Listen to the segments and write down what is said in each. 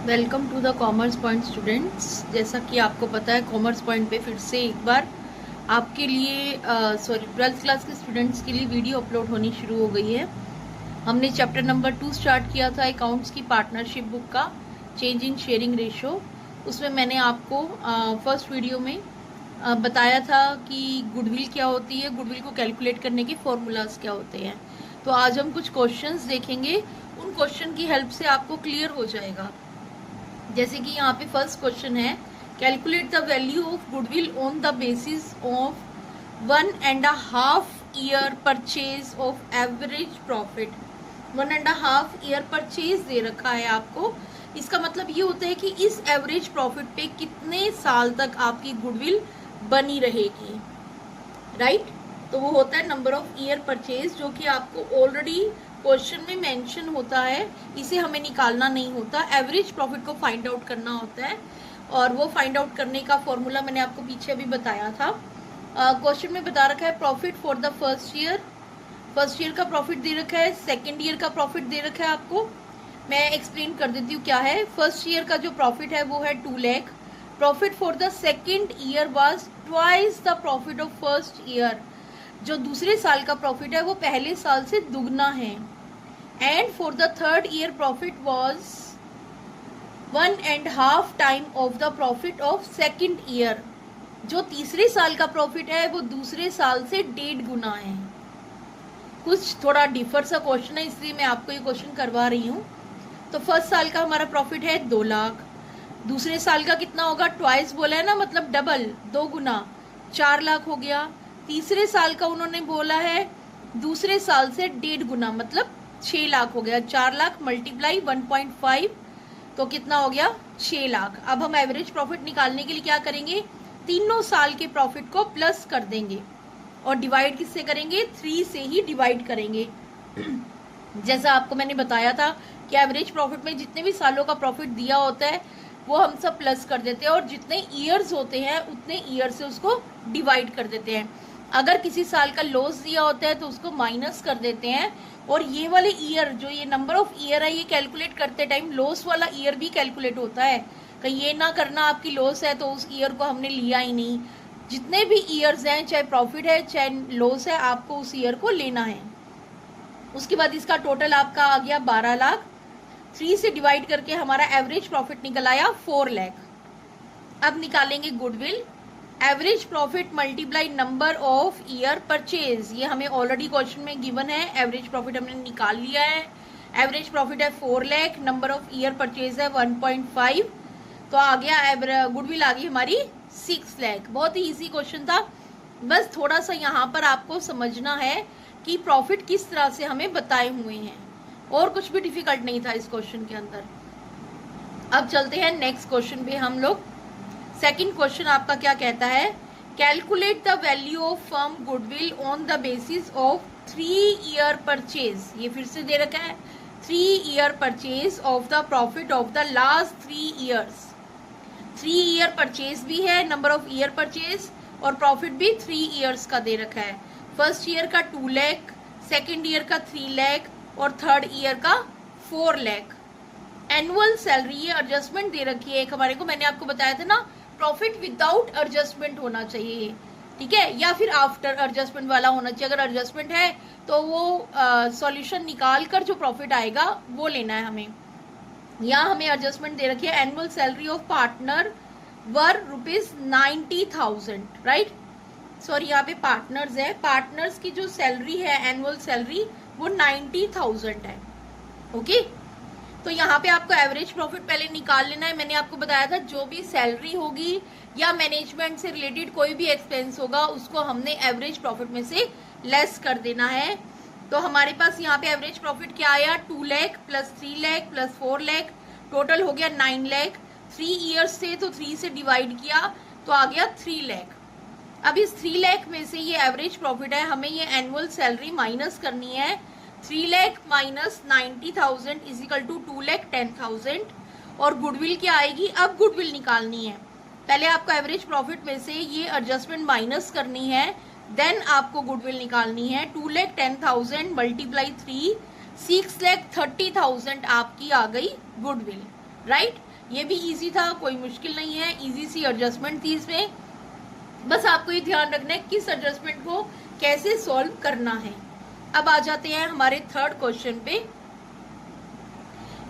Welcome to the commerce point students. जैसा कि आपको पता है, कॉमर्स पॉइंट पे फिर से एक बार आपके लिए 12th क्लास के स्टूडेंट्स के लिए वीडियो अपलोड होनी शुरू हो गई है। हमने चैप्टर नंबर 2 स्टार्ट किया था अकाउंट्स की पार्टनरशिप बुक का चेंजिंग शेयरिंग रेशो। उसमें मैंने आपको फर्स्ट वीडियो में बताया था कि गुडविल क्या होती है, गुडविल को कैलकुलेट करने के फॉर्मूलाज क्या होते हैं। तो आज हम कुछ क्वेश्चंस देखेंगे, उन क्वेश्चन की हेल्प से आपको क्लियर हो जाएगा। जैसे कि यहाँ पे फर्स्ट क्वेश्चन है, calculate the value of goodwill on the basis of 1.5 year purchase of average profit. 1.5 year purchase दे रखा है आपको। इसका मतलब ये होता है कि इस एवरेज प्रॉफिट पे कितने साल तक आपकी गुडविल बनी रहेगी, राइट। तो वो होता है नंबर ऑफ ईयर परचेज, जो कि आपको ऑलरेडी क्वेश्चन में मेंशन होता है। इसे हमें निकालना नहीं होता, एवरेज प्रॉफिट को फाइंड आउट करना होता है। और वो फाइंड आउट करने का फॉर्मूला मैंने आपको पीछे अभी बताया था। क्वेश्चन में बता रखा है profit for the first year का प्रॉफिट दे रखा है, सेकेंड ईयर का प्रॉफिट दे रखा है आपको। मैं एक्सप्लेन कर देती हूँ क्या है। फर्स्ट ईयर का जो प्रॉफिट है वो है 2 lakh. Profit for the second year was twice the profit of first year. जो दूसरे साल का प्रॉफिट है वो पहले साल से दुगना है। And for the third year profit was 1.5 time of the profit of second year. जो तीसरे साल का प्रॉफिट है वो दूसरे साल से 1.5 गुना है। कुछ थोड़ा डिफर सा क्वेश्चन है, इसलिए मैं आपको ये क्वेश्चन करवा रही हूँ। तो फर्स्ट साल का हमारा प्रॉफिट है 2 लाख। दूसरे साल का कितना होगा, ट्वाइस बोला है ना, मतलब डबल, 2 गुना, 4 लाख हो गया। तीसरे साल का उन्होंने बोला है दूसरे साल से 1.5 गुना, मतलब 6 लाख हो गया। 4 लाख मल्टीप्लाई 1.5, तो कितना हो गया, 6 लाख। अब हम एवरेज प्रॉफिट निकालने के लिए क्या करेंगे, तीनों साल के प्रॉफिट को प्लस कर देंगे और डिवाइड किससे करेंगे, 3 से ही डिवाइड करेंगे। जैसा आपको मैंने बताया था कि एवरेज प्रॉफिट में जितने भी सालों का प्रॉफिट दिया होता है वो हम सब प्लस कर देते हैं, और जितने ईयर्स होते हैं उतने ईयर से उसको डिवाइड कर देते हैं। अगर किसी साल का लॉस दिया होता है तो उसको माइनस कर देते हैं। और ये वाले ईयर, जो ये नंबर ऑफ ईयर है, ये कैलकुलेट करते टाइम लॉस वाला ईयर भी कैलकुलेट होता है। कहीं ये ना करना आपकी लॉस है तो उस ईयर को हमने लिया ही नहीं। जितने भी ईयर्स हैं, चाहे प्रॉफिट है चाहे लॉस है, आपको उस ईयर को लेना है। उसके बाद इसका टोटल आपका आ गया 12 लाख। 3 से डिवाइड करके हमारा एवरेज प्रॉफिट निकल आया 4 लाख। अब निकालेंगे goodwill. Average profit multiply number of year purchase, ये हमें ऑलरेडी क्वेश्चन में गिवन है। एवरेज प्रॉफिट हमने निकाल लिया है। एवरेज प्रॉफिट है 4 lakh, number of year purchase है 1.5, तो आ गया गुडविल आ गई हमारी 6 लाख। बहुत ही इजी क्वेश्चन था, बस थोड़ा सा यहाँ पर आपको समझना है कि प्रॉफिट किस तरह से हमें बताए हुए हैं, और कुछ भी डिफिकल्ट नहीं था इस क्वेश्चन के अंदर। अब चलते हैं नेक्स्ट क्वेश्चन पे हम लोग। सेकंड क्वेश्चन आपका क्या कहता है, calculate the value of firm goodwill on the basis of 3 year purchase. ये फिर से दे रखा है 3 year purchase of the profit of the last 3 years. 3 year purchase भी है, नंबर ऑफ ईयर परचेज, और प्रॉफिट भी 3 ईयर्स का दे रखा है। फर्स्ट ईयर का 2 लाख, सेकेंड ईयर का 3 लाख, और थर्ड ईयर का 4 लाख। एनुअल सैलरी, ये एडजस्टमेंट दे रखी है एक हमारे को। मैंने आपको बताया था ना, प्रॉफिट विदाउट एडजस्टमेंट होना चाहिए, ठीक है, या फिर आफ्टर एडजस्टमेंट वाला होना चाहिए। अगर एडजस्टमेंट है तो वो सॉल्यूशन निकाल कर जो प्रॉफिट आएगा वो लेना है हमें। यहाँ हमें एडजस्टमेंट दे रखी है, annual salary of partner were ₹90,000, right. Sorry, यहाँ पे पार्टनर्स है, पार्टनर्स की जो सैलरी है एनुअल सैलरी वो 90,000 है, ओके। तो यहाँ पे आपको एवरेज प्रॉफिट पहले निकाल लेना है। मैंने आपको बताया था जो भी सैलरी होगी या मैनेजमेंट से रिलेटेड कोई भी एक्सपेंस होगा उसको हमने एवरेज प्रॉफिट में से लेस कर देना है। तो हमारे पास यहाँ पे एवरेज प्रॉफिट क्या आया, 2 lakh plus 3 lakh plus 4 lakh, total हो गया 9 लाख। 3 ईयर्स से तो 3 से डिवाइड किया तो आ गया 3 लाख। अब इस 3 लाख में से ये एवरेज प्रॉफिट है, हमें ये एनुअल सैलरी माइनस करनी है। 3 lakh minus 90,000 is equal to 2 lakh 10,000। और गुडविल क्या आएगी, अब गुडविल निकालनी है। पहले आपको एवरेज प्रॉफिट में से ये एडजस्टमेंट माइनस करनी है, देन आपको गुडविल निकालनी है। 2 लाख 10,000 मल्टीप्लाई 3, 6 लाख 30,000 आपकी आ गई गुडविल, राइट। ये भी इजी था, कोई मुश्किल नहीं है, इजी सी एडजस्टमेंट थी इसमें। बस आपको ये ध्यान रखना है किस एडजस्टमेंट को कैसे सॉल्व करना है। अब आ जाते हैं हमारे थर्ड क्वेश्चन पे।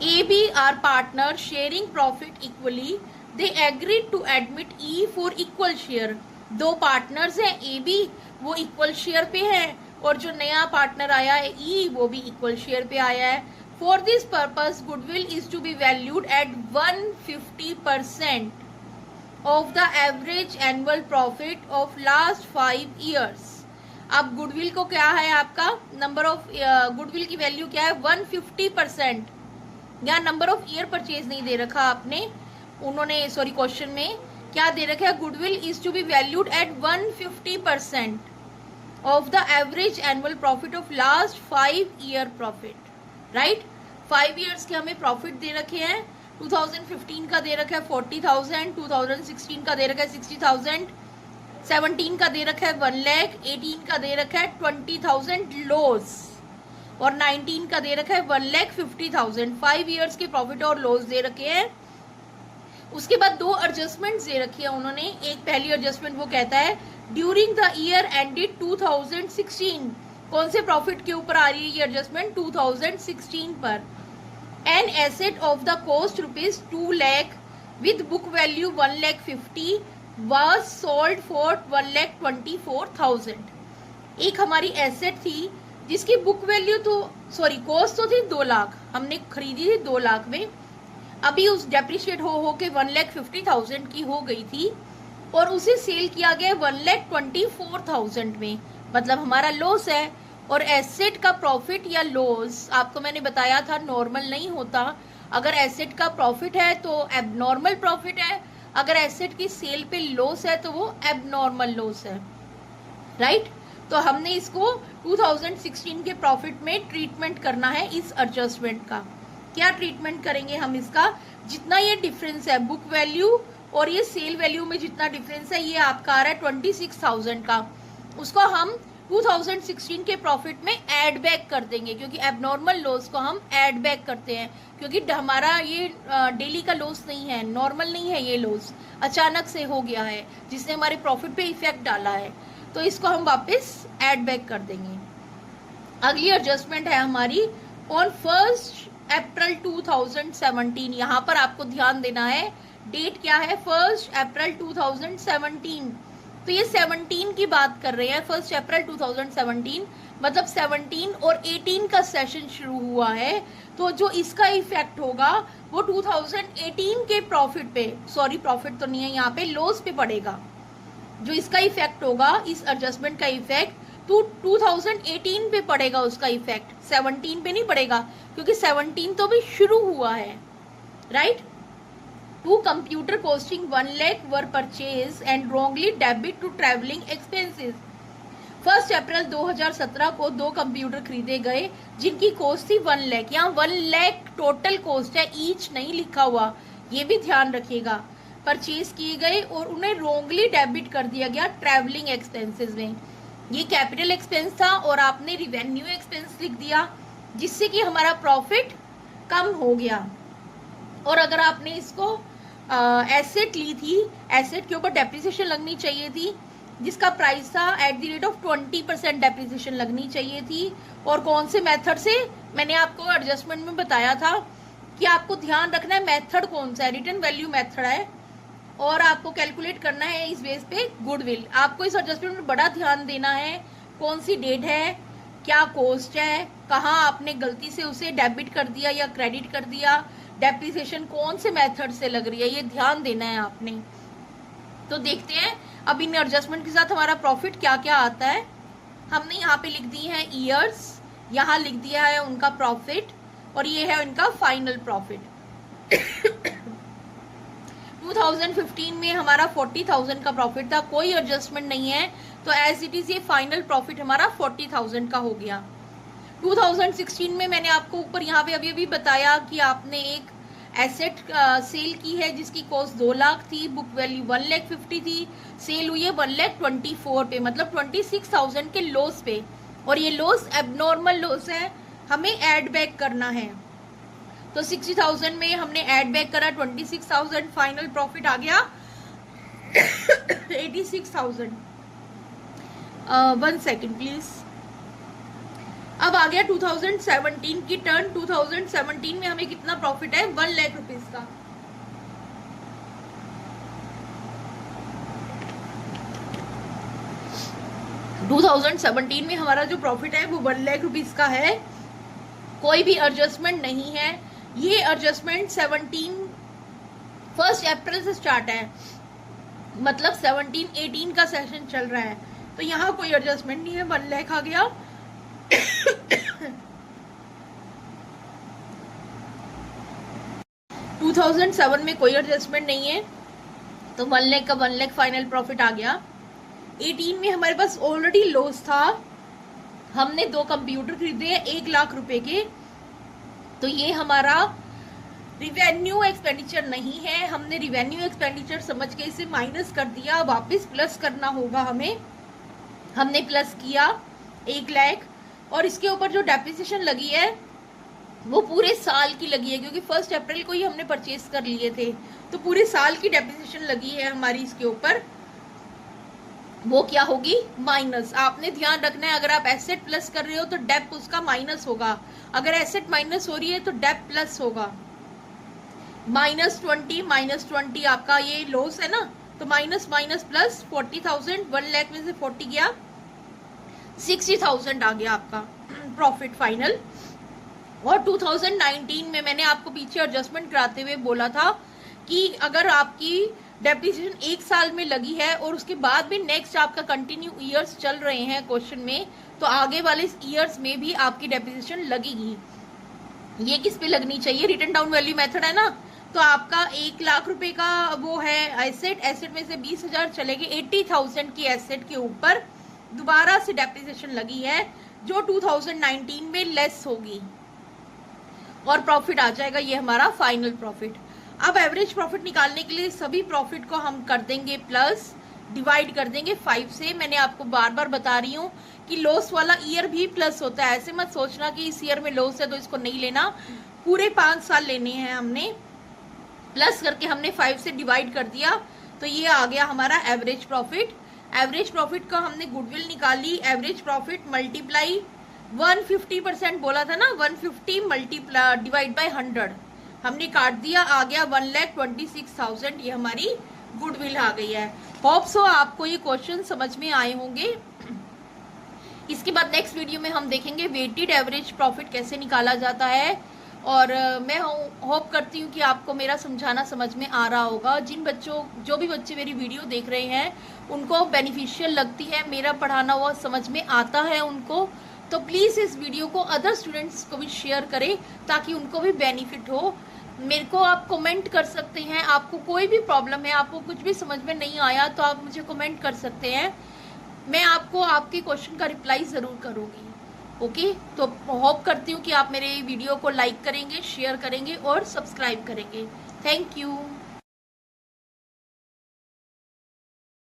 A B are partner sharing profit equally, they agree to admit E for equal share. दो पार्टनर्स हैं ए बी, वो इक्वल शेयर पे है, और जो नया पार्टनर आया है ई, वो भी इक्वल शेयर पे आया है। For this purpose goodwill is to be valued at 150% of the average annual profit of last 5 years। अब गुडविल को क्या है, आपका नंबर ऑफ गुडविल की वैल्यू क्या है, 150%। यहाँ नंबर ऑफ ईयर परचेज नहीं दे रखा आपने, उन्होंने सॉरी क्वेश्चन में क्या दे रखा है, goodwill is to be valued at 150% of the average annual profit of last 5 year profit, right. 5 years के हमें प्रॉफिट दे रखे हैं। 2015 का दे रखा है 40,000, 2016 का दे रखा है 60,000, 17 का दे रखा है 1 लाख, 18 का दे रखा है 20,000 लॉस, और 19 का दे रखा है 1,50,000। 5 years के प्रॉफिट और लॉस दे रखे हैं। उसके बाद दो एडजस्टमेंट्स दे रखी है उन्होंने। एक पहली एडजस्टमेंट वो कहता है ड्यूरिंग द ईयर एंडेड 2016, कौन से प्रॉफिट के ऊपर आ रही है ये एडजस्टमेंट, 2016 पर। An asset of the cost ₹2 lakh with book value 1,50,000 was sold for 1,24,000। एक हमारी एसेट थी जिसकी बुक वैल्यू तो सॉरी कॉस्ट तो थी 2 लाख, हमने खरीदी थी 2 लाख में, अभी उस डेप्रिशिएट हो के 1,50,000 की हो गई थी, और उसे सेल किया गया 1,24,000 में, मतलब हमारा लॉस है। और एसेट का प्रॉफिट या लॉस आपको मैंने बताया था नॉर्मल नहीं होता। अगर एसेट का प्रॉफिट है तो एबनॉर्मल प्रॉफिट है, अगर एसेट की सेल पे लॉस है तो वो एबनॉर्मल लॉस है, राइट। तो हमने इसको 2016 के प्रॉफिट में ट्रीटमेंट करना है इस एडजस्टमेंट का। क्या ट्रीटमेंट करेंगे हम इसका, जितना ये डिफरेंस है बुक वैल्यू और ये सेल वैल्यू में जितना डिफरेंस है, ये आपका आ रहा है 26,000 का, उसको हम 2016 के प्रॉफिट में ऐड बैक कर देंगे, क्योंकि एबनॉर्मल लॉस को हम ऐड बैक करते हैं, क्योंकि हमारा ये डेली का लॉस नहीं है, नॉर्मल नहीं है, ये लॉस अचानक से हो गया है जिसने हमारे प्रॉफिट पे इफेक्ट डाला है, तो इसको हम वापस ऐड बैक कर देंगे। अगली एडजस्टमेंट है हमारी ऑन 1 अप्रैल 2017। यहाँ पर आपको ध्यान देना है, डेट क्या है, 1 अप्रैल 2017। तो ये 17 की बात कर रहे हैं, 1 अप्रैल 2017, मतलब 17 और 18 का सेशन शुरू हुआ है, तो जो इसका इफेक्ट होगा वो 2018 के प्रॉफिट पे, सॉरी प्रॉफिट तो नहीं है यहाँ पे, लॉस पे पड़ेगा। जो इसका इफेक्ट होगा, इस एडजस्टमेंट का इफेक्ट तो 2018 पे पड़ेगा, उसका इफेक्ट 17 पे नहीं पड़ेगा, क्योंकि 17 तो भी शुरू हुआ है, right. To computer costing 1 lakh were purchase and wrongly debit to travelling expenses. 1 April 2017 को 2 कंप्यूटर खरीदे गए जिनकी कॉस्ट थी 1 लाख। यहाँ 1 लाख टोटल कॉस्ट है, ईच नहीं लिखा हुआ, ये भी ध्यान रखिएगा। परचेज किए गए और उन्हें रॉन्गली डेबिट कर दिया गया ट्रैवलिंग एक्सपेंसेस में। ये कैपिटल एक्सपेंस था और आपने रिवेन्यू एक्सपेंस लिख दिया, जिससे कि हमारा प्रॉफिट कम हो गया। और अगर आपने इसको एसेट ली थी, एसेट के ऊपर डेप्रिसिएशन लगनी चाहिए थी, जिसका प्राइस था at the rate of 20% depreciation लगनी चाहिए थी। और कौन से मेथड से, मैंने आपको एडजस्टमेंट में बताया था कि आपको ध्यान रखना है मेथड कौन सा है, रिटर्न वैल्यू मेथड है, और आपको कैलकुलेट करना है इस बेस पे गुडविल। आपको इस एडजस्टमेंट में बड़ा ध्यान देना है, कौन सी डेट है, क्या कॉस्ट है, कहाँ आपने गलती से उसे डेबिट कर दिया या क्रेडिट कर दिया, डेप्रिसिएशन कौन से मेथड से लग रही है, ये ध्यान देना है आपने। तो देखते हैं अब इन एडजस्टमेंट के साथ हमारा प्रॉफिट क्या क्या आता है। हमने यहाँ पे लिख दी है ईयर्स, यहाँ लिख दिया है उनका प्रॉफिट, और ये है उनका फाइनल प्रॉफिट। 2015 में हमारा 40,000 का प्रॉफिट था, कोई एडजस्टमेंट नहीं है, तो एज इट इज ये फाइनल प्रॉफिट हमारा 40,000 का हो गया। 2016 में मैंने आपको ऊपर यहाँ पे अभी बताया कि आपने एक एसेट सेल की है जिसकी कॉस्ट 2 लाख थी, बुक वैल्यू 1,50,000 थी, सेल हुई है 1,24,000 पे, मतलब 26,000 के लॉस पे, और ये लॉस एबनॉर्मल लॉस है, हमें ऐड बैक करना है। तो 60,000 में हमने ऐड बैक करा 26,000, फाइनल प्रॉफिट आ गया 86,000। 1 सेकेंड प्लीज। अब आ गया 2017 की टर्न। 2017 में हमें कितना प्रॉफिट है? 1 लाख रुपीज का। टू 2017 में हमारा जो प्रॉफिट है वो 1 लाख रुपीज का है। कोई भी एडजस्टमेंट नहीं है। ये एडजस्टमेंट 1 अप्रैल से स्टार्ट है, मतलब 17-18 का सेशन चल रहा है, तो यहाँ कोई एडजस्टमेंट नहीं है। 1 लाख आ गया। 2007 में कोई एडजस्टमेंट नहीं है, तो 1 लाख का 1 लाख फाइनल प्रॉफिट आ गया। 18 में हमारे पास ऑलरेडी लॉस था, हमने 2 कंप्यूटर खरीदे हैं 1 लाख रुपए के, तो ये हमारा रिवेन्यू एक्सपेंडिचर नहीं है। हमने रिवेन्यू एक्सपेंडिचर समझ के इसे माइनस कर दिया, वापस प्लस करना होगा हमें। हमने प्लस किया 1 लाख, और इसके ऊपर जो डेप्रिसिएशन लगी है वो पूरे साल की लगी है, क्योंकि 1 अप्रैल को ही हमने परचेज कर लिए थे, तो पूरे साल की डेप्रिसिएशन लगी है हमारी इसके ऊपर। वो क्या होगी? माइनस। आपने ध्यान रखना है, अगर आप एसेट प्लस कर रहे हो तो डेप उसका माइनस होगा, अगर एसेट माइनस हो रही है तो डेप प्लस होगा। -20 आपका ये लॉस है ना, तो माइनस माइनस प्लस 40,000। 1 लाख में से 40 गया, 60,000 आ गया आपका प्रॉफिट फाइनल। और 2019 में मैंने आपको पीछे एडजस्टमेंट कराते हुए बोला था कि अगर आपकी डेप्रिसिएशन 1 साल में लगी है और उसके बाद भी नेक्स्ट आपका कंटिन्यू ईयर्स चल रहे हैं क्वेश्चन में, तो आगे वाले ईयर्स में भी आपकी डेप्रिसिएशन लगेगी। ये किस पे लगनी चाहिए? रिटर्न डाउन वैल्यू मेथड है ना, तो आपका 1 लाख रुपए का वो है एसेट में से 20,000 चलेंगे, 80,000 की एसेट के ऊपर दोबारा से डेप्रिसिएशन लगी है, जो 2019 में लेस होगी, और प्रॉफिट आ जाएगा ये हमारा फाइनल प्रॉफिट। अब एवरेज प्रॉफिट निकालने के लिए सभी प्रॉफिट को हम कर देंगे प्लस, डिवाइड कर देंगे 5 से। मैंने आपको बार बार बता रही हूँ कि लॉस वाला ईयर भी प्लस होता है, ऐसे मत सोचना कि इस ईयर में लॉस है तो इसको नहीं लेना, पूरे 5 साल लेने हैं हमने। प्लस करके हमने 5 से डिवाइड कर दिया, तो ये आ गया हमारा एवरेज प्रॉफिट। एवरेज प्रॉफिट का हमने गुडविल निकाली, एवरेज प्रॉफिट मल्टीप्लाई 150% बोला था ना, 150 मल्टीप्लाई डिवाइड बाय 100 हमने काट दिया, आ गया 1,26,000। ये हमारी गुडविल आ गई है। होप सो आपको ये क्वेश्चन समझ में आए होंगे। इसके बाद नेक्स्ट वीडियो में हम देखेंगे वेटेड एवरेज प्रॉफिट कैसे निकाला जाता है, और मैं होप करती हूँ कि आपको मेरा समझाना समझ में आ रहा होगा। जो भी बच्चे मेरी वीडियो देख रहे हैं उनको बेनिफिशियल लगती है, मेरा पढ़ाना हुआ समझ में आता है उनको, तो प्लीज़ इस वीडियो को अदर स्टूडेंट्स को भी शेयर करें ताकि उनको भी बेनिफिट हो। मेरे को आप कमेंट कर सकते हैं, आपको कोई भी प्रॉब्लम है, आपको कुछ भी समझ में नहीं आया तो आप मुझे कमेंट कर सकते हैं, मैं आपको आपके क्वेश्चन का रिप्लाई ज़रूर करूँगी। ओके, तो होप करती हूँ कि आप मेरे वीडियो को लाइक करेंगे, शेयर करेंगे और सब्सक्राइब करेंगे। Thank you.